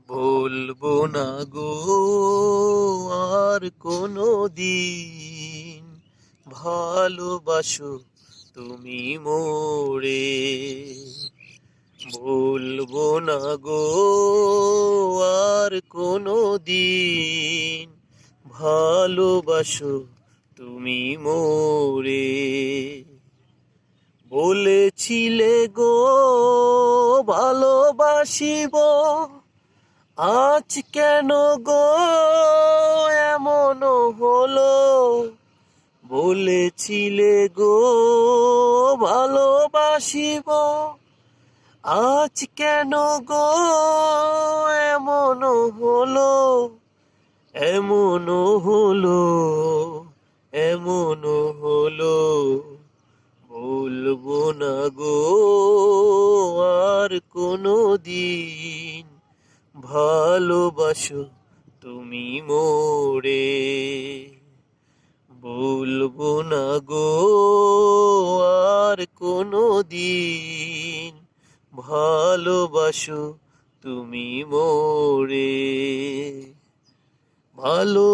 বলবো না গো আর কোনো দিন, ভালোবাসো তুমি মোরে। বলবো না গো আর কোনো দিন, ভালোবাসো তুমি মোরে। বলেছিলে গো ভালোবাসিব, আজ কেন গো এমন হলো? বলেছিলে গো ভালোবাসিব, আজ কেন গো এমন হলো? এমন হলো, এমন হলো। বলবো না গো আর কোনো দিন, ভালোবাসো তুমি মোরে। বলবো না গো আর কোনো দিন, ভালোবাসো তুমি মোরে। ভালো